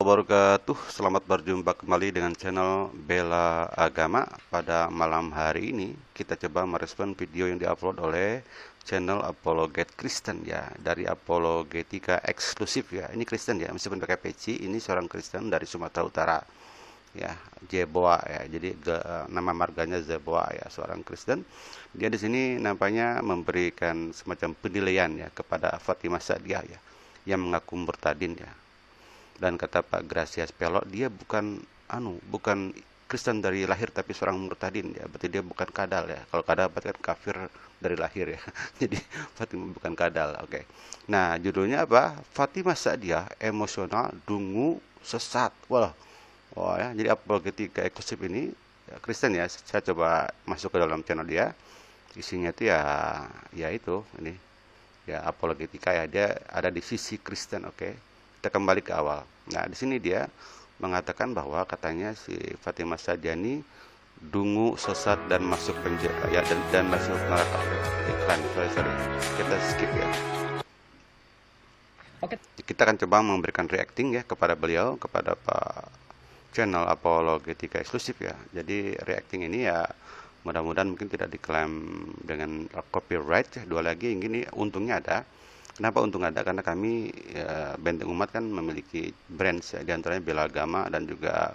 wabarakatuh. Selamat berjumpa kembali dengan channel Bela Agama. Pada malam hari ini kita coba merespon video yang diupload oleh channel Apologet Kristen ya, dari Apologetika Eksklusif ya. Ini Kristen ya, meskipun pakai peci. Ini seorang Kristen dari Sumatera Utara ya, Jeboa ya. Jadi nama marganya Jeboa ya, seorang Kristen. Dia di sini nampaknya memberikan semacam penilaian ya kepada Fatimah Sadiah ya, yang mengaku murtadin ya. Dan kata Pak Gracias Pelok, dia bukan Kristen dari lahir tapi seorang murtadin ya. Berarti dia bukan kadal ya. Kalau kadal berarti kan kafir dari lahir ya. Jadi Fatimah bukan kadal. Oke. Nah, judulnya apa? Fatimah Sadiah emosional, dungu, sesat. Wah ya. Jadi apologetika eksklusif ini ya, Kristen ya. Saya coba masuk ke dalam channel dia. Isinya itu ya itu ini ya, apologetika ya, dia ada di sisi Kristen. Oke, kita kembali ke awal. Nah, di sini dia mengatakan bahwa katanya si Fatimah Sadiani dungu, sesat, dan masuk penjara ya, dan masuk neraka. Iklan, sorry, kita skip ya. Oke, Kita akan coba memberikan reacting ya kepada beliau, kepada Pak channel Apologetika Eksklusif ya. Jadi reacting ini ya mudah-mudahan mungkin tidak diklaim dengan copyright ya. Dua lagi ini untungnya ada. Kenapa untung ada? Karena kami ya, Benteng Umat kan memiliki brand ya, diantaranya Bela Agama dan juga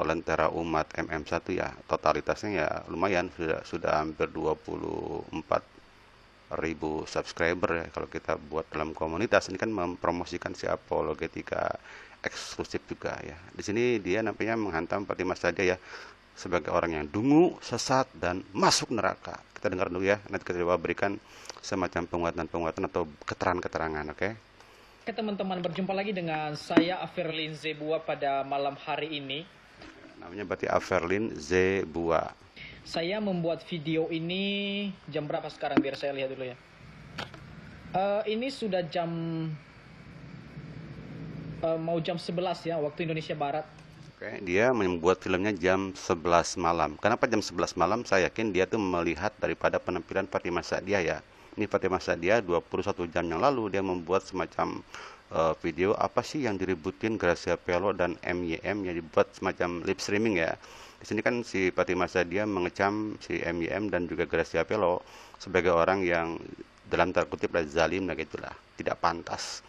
Lentera Umat MM1 ya. Totalitasnya ya lumayan, sudah hampir 24.000 subscriber ya. Kalau kita buat dalam komunitas ini kan mempromosikan si Apologetika Eksklusif juga ya. Di sini dia nampaknya menghantam Fatimah saja ya, sebagai orang yang dungu, sesat, dan masuk neraka. Kita dengar dulu ya, nanti kita coba berikan semacam penguatan-penguatan atau keterangan-keterangan, oke? Oke teman-teman, berjumpa lagi dengan saya Aferlin Zebua pada malam hari ini. Namanya berarti Aferlin Zebua. Saya membuat video ini jam berapa sekarang biar saya lihat dulu ya. Ini sudah mau jam 11 ya waktu Indonesia Barat. Oke, dia membuat filmnya jam 11 malam. Kenapa jam 11 malam? Saya yakin dia tuh melihat daripada penampilan Fatimah Sadiah ya. Ini Fatimah Sadiah 21 jam yang lalu dia membuat semacam video apa sih yang diributin Gracia Pelo dan MYM, yang dibuat semacam lip streaming ya. Di sini kan si Fatimah Sadiah mengecam si MYM dan juga Gracia Pelo sebagai orang yang dalam tanda kutip zalim lah gitulah, tidak pantas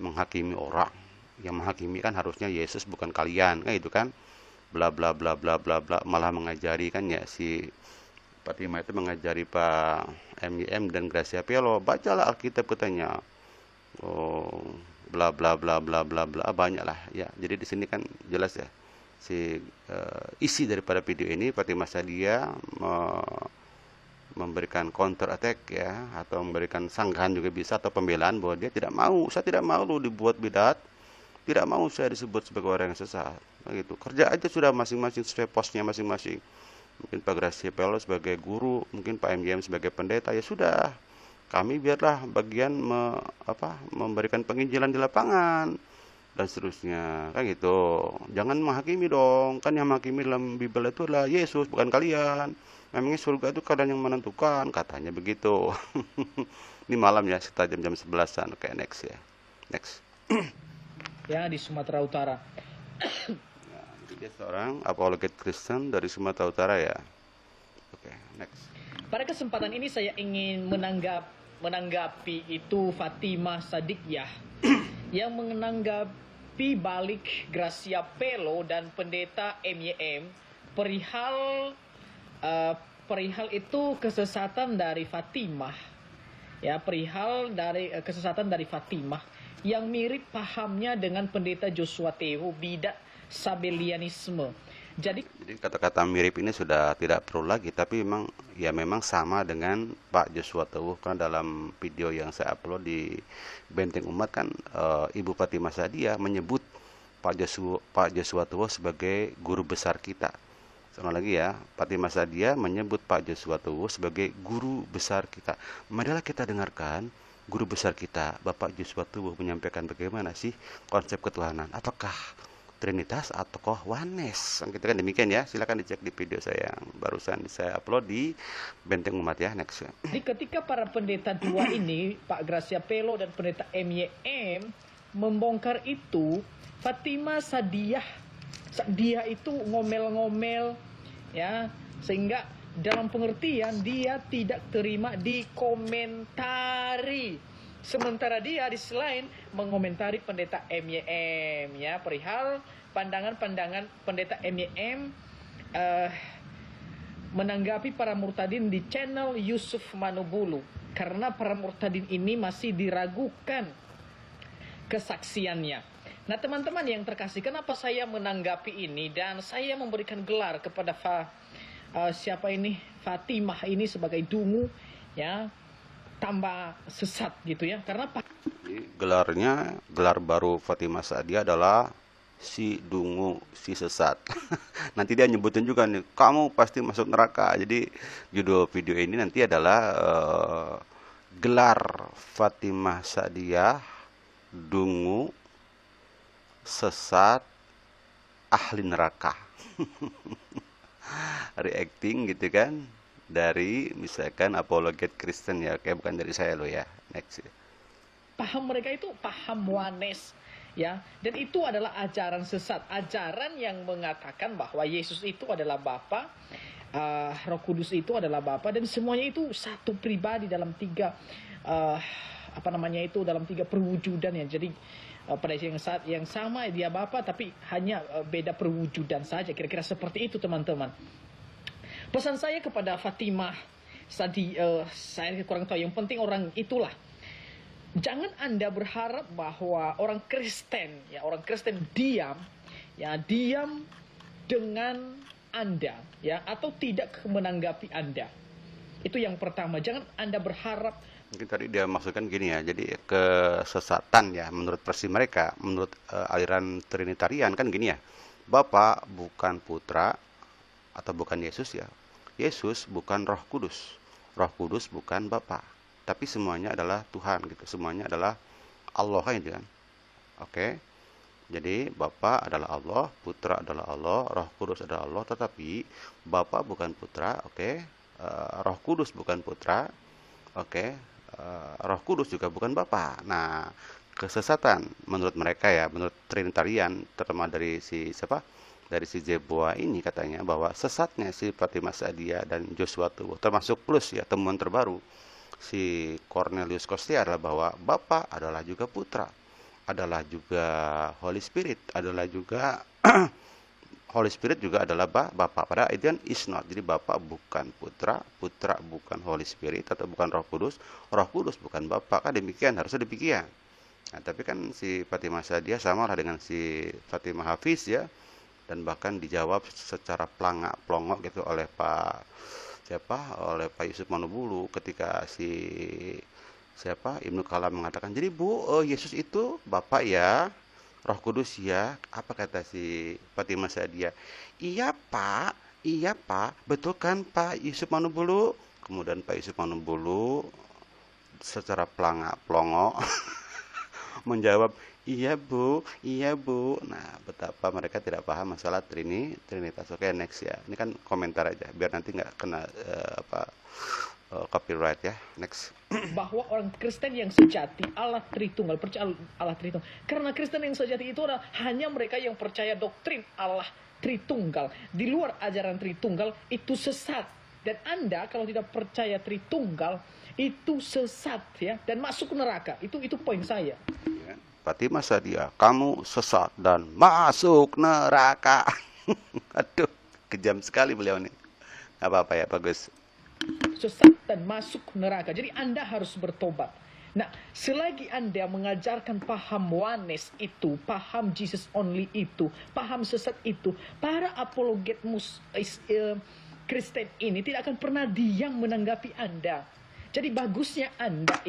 menghakimi orang. Yang menghakimi kan harusnya Yesus bukan kalian, kan itu kan, bla bla bla bla bla bla, malah mengajari kan ya, si Fatimah itu mengajari Pak MYM dan Gracia Pelo, bacalah Alkitab katanya, oh, bla bla bla bla bla bla, banyak lah ya. Jadi di sini kan jelas ya, si isi daripada video ini Fatimah Sadiah memberikan counter attack ya, atau memberikan sanggahan juga bisa, atau pembelaan bahwa dia tidak mau, saya tidak mau lu dibuat bidat, tidak mau saya disebut sebagai orang yang sesat. Begitu. Kerja aja sudah masing-masing sesuai posnya masing-masing. Mungkin Pak Gracia Pelo sebagai guru, mungkin Pak MGM sebagai pendeta, ya sudah. Kami biarlah bagian memberikan penginjilan di lapangan dan seterusnya. Kan gitu. Jangan menghakimi dong. Kan yang menghakimi dalam Bible itu adalah Yesus, bukan kalian. Memangnya surga itu kalian yang menentukan, katanya begitu. Ini malam ya, sekitar jam-jam 11-an. Oke, next ya. Next. Ya, di Sumatera Utara. Nah, dia seorang apologet Kristen dari Sumatera Utara ya. Oke, next. Pada kesempatan ini saya ingin menanggapi itu Fatimah Sadiqyah yang menanggapi balik Gracia Pelo dan pendeta MYM perihal itu kesesatan dari Fatimah. Ya, perihal dari kesesatan dari Fatimah yang mirip pahamnya dengan pendeta Joshua Teo, bidat Sabellianisme. Jadi kata-kata mirip ini sudah tidak perlu lagi, tapi memang sama dengan Pak Joshua Teuw. Karena dalam video yang saya upload di Benteng Umat kan, Ibu Fatimah Sadiah menyebut Pak Joshua Teuw sebagai guru besar kita. Sama lagi ya, Fatimah Sadiah menyebut Pak Joshua Teuw sebagai guru besar kita. Marilah kita dengarkan guru besar kita, Bapak Joshua Teuw, menyampaikan bagaimana sih konsep ketuhanan. Apakah Trinitas atau Oneness? Kita kan demikian ya. Silakan dicek di video saya yang barusan saya upload di Benteng Umat ya. Next ya. Jadi ketika para pendeta dua ini, Pak Gracia Pelo dan pendeta MYM membongkar itu, Fatimah Sadiah. Dia itu ngomel-ngomel, ya, sehingga dalam pengertian dia tidak terima dikomentari. Sementara dia di selain mengomentari pendeta MYM, ya, perihal pandangan-pandangan pendeta MYM menanggapi para murtadin di channel Yusuf Manubulu, karena para murtadin ini masih diragukan kesaksiannya. Nah, teman-teman yang terkasih, kenapa saya menanggapi ini dan saya memberikan gelar kepada siapa ini, Fatimah ini sebagai dungu, ya, tambah sesat gitu ya, karena Gelarnya, gelar baru Fatimah Sa'diyah adalah si dungu, si sesat. Nanti dia nyebutin juga nih, kamu pasti masuk neraka. Jadi judul video ini nanti adalah gelar Fatimah Sa'diyah, dungu, sesat, ahli neraka. Reacting gitu kan, dari misalkan apologet Kristen ya, kayak bukan dari saya loh ya. Next. paham mereka itu paham wanes, ya, dan itu adalah ajaran sesat, ajaran yang mengatakan bahwa Yesus itu adalah Bapa, Roh Kudus itu adalah Bapa, dan semuanya itu satu pribadi dalam tiga dalam tiga perwujudan ya. Jadi pada saat yang sama dia Bapa, tapi hanya beda perwujudan saja. Kira-kira seperti itu, teman-teman. Pesan saya kepada Fatimah saya kurang tahu, yang penting orang itulah. Jangan Anda berharap bahwa orang Kristen diam dengan Anda, ya, atau tidak menanggapi Anda. Itu yang pertama. Jangan Anda berharap. Mungkin tadi dia maksudkan gini ya, jadi kesesatan ya menurut versi mereka, menurut aliran Trinitarian kan gini ya, Bapa bukan Putra atau bukan Yesus ya, Yesus bukan Roh Kudus, Roh Kudus bukan Bapa, tapi semuanya adalah Tuhan gitu, semuanya adalah Allah kan gitu kan. Oke, jadi Bapa adalah Allah, Putra adalah Allah, Roh Kudus adalah Allah, tetapi Bapa bukan Putra, oke, Roh Kudus bukan Putra, oke, Roh Kudus juga bukan Bapa. Nah, kesesatan menurut mereka ya, menurut Trinitarian, terutama dari si siapa? Dari si Jeboa ini katanya bahwa sesatnya si Fatimah Sa'diyah dan Joshua Tubuh, termasuk plus ya temuan terbaru si Cornelius Costia adalah bahwa Bapa adalah juga Putra, adalah juga Holy Spirit, adalah juga Holy Spirit juga adalah Bapa. Padahal itu kan is not. Jadi Bapa bukan Putra, Putra bukan Holy Spirit atau bukan Roh Kudus bukan Bapa. Kan demikian, harusnya demikian. Nah, tapi kan si Fatimah Sa'diyah sama lah dengan si Fatimah Hafiz ya. Dan bahkan dijawab secara pelangak-pelongok gitu oleh oleh Pak Yusuf Manubulu ketika Ibnu Kalam mengatakan, jadi Bu, Yesus itu Bapa ya, Roh Kudus ya. Apa kata si Fatimah Sa'diyah? Iya Pak, betul kan Pak Yusuf Manubulu? Kemudian Pak Yusuf Manubulu secara pelangak-pelongok menjawab, iya bu. Nah, betapa mereka tidak paham masalah Trinitas. Oke, next ya. Ini kan komentar aja, biar nanti nggak kena copyright ya. Next. Bahwa orang Kristen yang sejati Allah Tritunggal, percaya Allah Tritunggal. Karena Kristen yang sejati itu adalah hanya mereka yang percaya doktrin Allah Tritunggal. Di luar ajaran Tritunggal itu sesat. Dan Anda kalau tidak percaya Tritunggal itu sesat ya, dan masuk neraka. Itu poin saya. Fatimah Sa'diyah, kamu sesat dan masuk neraka. Aduh, kejam sekali beliau nih. Apa-apa ya, bagus. Sesat dan masuk neraka. Jadi Anda harus bertobat. Nah, selagi Anda mengajarkan paham oneness itu, paham Jesus only itu, paham sesat itu, para apologet Kristen ini tidak akan pernah diam menanggapi Anda. Jadi bagusnya Anda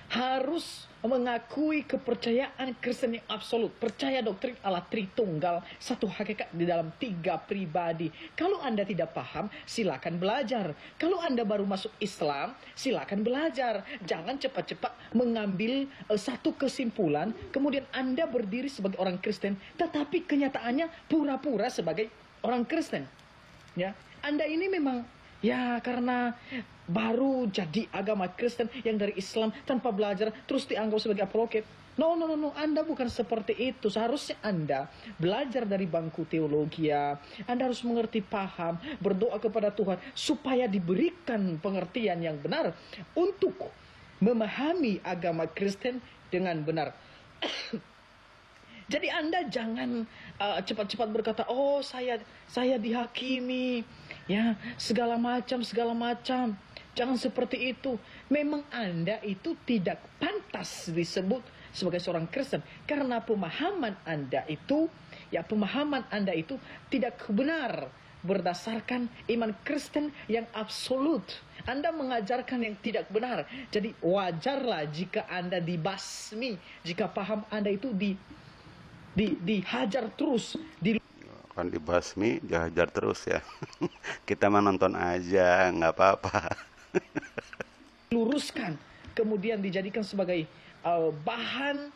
harus mengakui kepercayaan Kristen yang absolut, percaya doktrin Allah Tritunggal, satu hakikat di dalam tiga pribadi. Kalau Anda tidak paham, silakan belajar. Kalau Anda baru masuk Islam, silakan belajar. Jangan cepat-cepat mengambil satu kesimpulan, kemudian Anda berdiri sebagai orang Kristen, tetapi kenyataannya pura-pura sebagai orang Kristen. Ya, Anda ini memang Ya, karena baru jadi agama Kristen yang dari Islam tanpa belajar terus dianggap sebagai apologet. No, no, no, no. Anda bukan seperti itu. Seharusnya Anda belajar dari bangku teologi ya. Anda harus mengerti, paham, berdoa kepada Tuhan supaya diberikan pengertian yang benar untuk memahami agama Kristen dengan benar. Jadi Anda jangan cepat-cepat berkata, oh saya dihakimi, ya segala macam. Jangan seperti itu. Memang Anda itu tidak pantas disebut sebagai seorang Kristen karena pemahaman Anda itu tidak benar berdasarkan iman Kristen yang absolut. Anda mengajarkan yang tidak benar. Jadi wajarlah jika Anda dibasmi, jika paham Anda itu dihajar terus, Kan dibasmi, dihajar terus ya. Kita mah nonton aja, nggak apa-apa. diluruskan, kemudian dijadikan sebagai bahan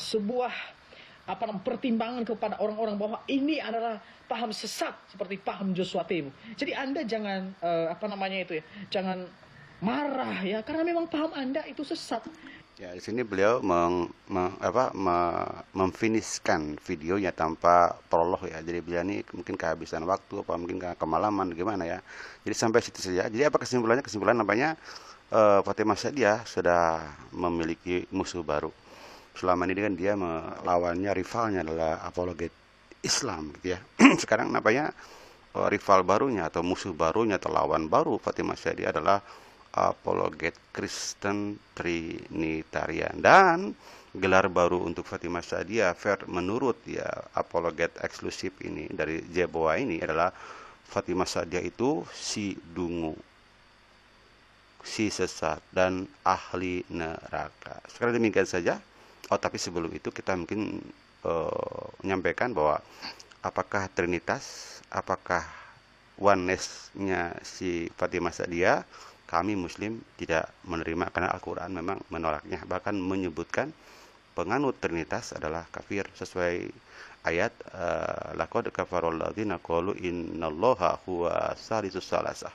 sebuah pertimbangan kepada orang-orang bahwa ini adalah paham sesat seperti paham Joshua Tebu. Jadi Anda jangan jangan marah ya karena memang paham Anda itu sesat. Ya, di sini beliau memfinishkan videonya tanpa prolog ya. Jadi beliau ini mungkin kehabisan waktu, apa mungkin kemalaman, gimana ya. Jadi sampai situ saja. Jadi apa kesimpulannya? Kesimpulan nampaknya Fatimah Sa'diyah sudah memiliki musuh baru. Selama ini kan dia melawannya, rivalnya adalah apologet Islam gitu ya. Sekarang nampaknya rival barunya atau musuh barunya atau lawan baru Fatimah Sa'diyah adalah apologet Kristen Trinitarian. Dan gelar baru untuk Fatimah Sa'diyah menurut ya apologet eksklusif ini dari Jeboa ini adalah Fatimah Sa'diyah itu si dungu, si sesat, dan ahli neraka. Sekarang demikian saja. Oh, tapi sebelum itu kita mungkin menyampaikan bahwa apakah Trinitas, apakah oneness-nya si Fatimah Sa'diyah, kami Muslim tidak menerima karena Al-Quran memang menolaknya, bahkan menyebutkan penganut Trinitas adalah kafir sesuai ayat laqad kafarul ladzina qalu innallaha huwa salisus salasah.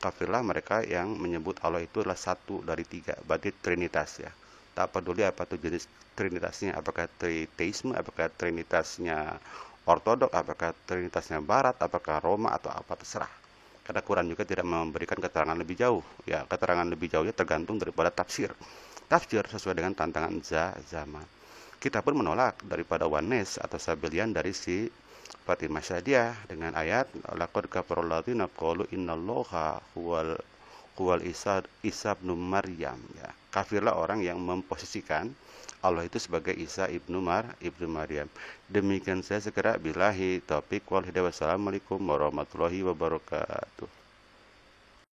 Kafirlah mereka yang menyebut Allah itu adalah satu dari tiga, berarti Trinitas ya. Tak peduli apa itu jenis Trinitasnya, apakah Triteisme, apakah Trinitasnya Ortodok, apakah Trinitasnya Barat, apakah Roma, atau apa, terserah. Karena Quran juga tidak memberikan keterangan lebih jauh. Ya, keterangan lebih jauhnya tergantung daripada tafsir. Tafsir sesuai dengan tantangan zaman. Kita pun menolak daripada oneness atau Sabelian dari si Fatimah Sa'diyah dengan ayat laqad kafarul ladzina qalu innallaha huwal Isa ibnu Maryam ya. Kafirlah orang yang memposisikan Allah itu sebagai Isa ibnu Maryam. Demikian saya segera billahi taufik wal hidayah. Wassalamualaikum warahmatullahi wabarakatuh.